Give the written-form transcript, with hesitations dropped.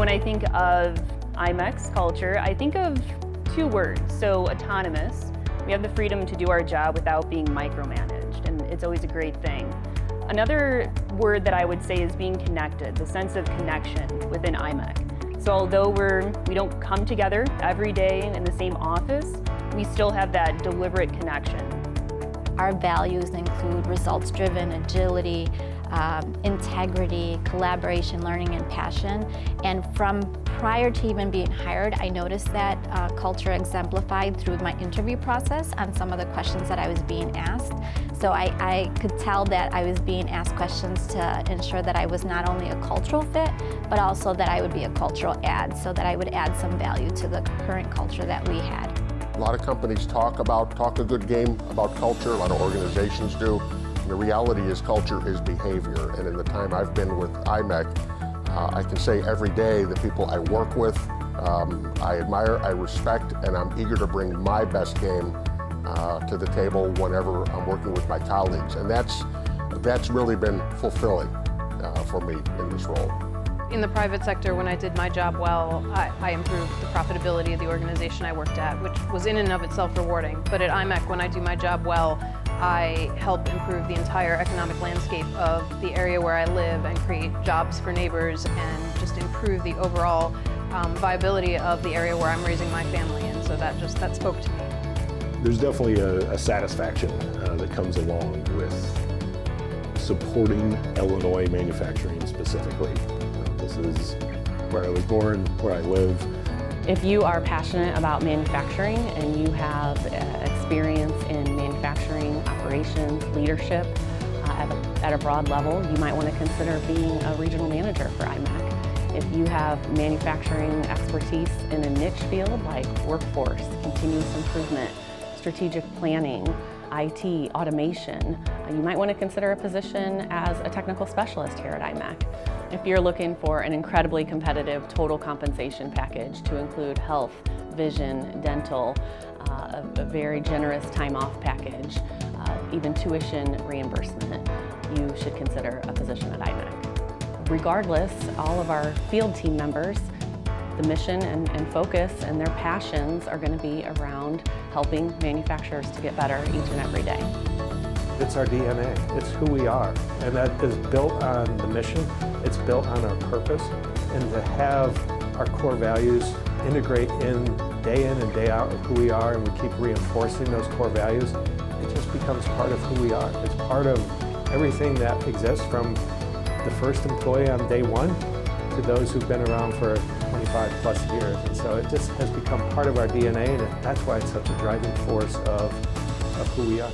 when I think of IMEC's culture, I think of two words. So autonomous. We have the freedom to do our job without being micromanaged, and it's always a great thing. Another word that I would say is being connected, the sense of connection within IMEC. So although we don't come together every day in the same office, we still have that deliberate connection. Our values include results-driven agility, integrity, collaboration, learning, and passion. And from prior to even being hired, I noticed that culture exemplified through my interview process on some of the questions that I was being asked. So I could tell that I was being asked questions to ensure that I was not only a cultural fit, but also that I would be a cultural add, so that I would add some value to the current culture that we had. A lot of companies talk a good game about culture, a lot of organizations do. And the reality is culture is behavior, and in the time I've been with IMEC, I can say every day the people I work with, I admire, I respect, and I'm eager to bring my best game to the table whenever I'm working with my colleagues. And that's really been fulfilling for me in this role. In the private sector, when I did my job well, I improved the profitability of the organization I worked at, which was in and of itself rewarding. But at IMEC, when I do my job well, I help improve the entire economic landscape of the area where I live and create jobs for neighbors and just improve the overall viability of the area where I'm raising my family. And so that spoke to me. There's definitely a satisfaction that comes along with supporting Illinois manufacturing specifically. This is where I was born, where I live. If you are passionate about manufacturing and you have experience in manufacturing, operations, leadership at a broad level, you might want to consider being a regional manager for IMEC. If you have manufacturing expertise in a niche field like workforce, continuous improvement, strategic planning, IT, automation, you might want to consider a position as a technical specialist here at IMEC. If you're looking for an incredibly competitive total compensation package to include health, vision, dental, a very generous time off package, even tuition reimbursement, you should consider a position at IMEC. Regardless, all of our field team members, the mission and focus and their passions are going to be around helping manufacturers to get better each and every day. It's our DNA, it's who we are, and that is built on the mission, it's built on our purpose, and to have our core values integrate in and day out of who we are, and we keep reinforcing those core values, it just becomes part of who we are. It's part of everything that exists, from the first employee on day one to those who've been around for 25 plus years. And so it just has become part of our DNA, and that's why it's such a driving force of who we are.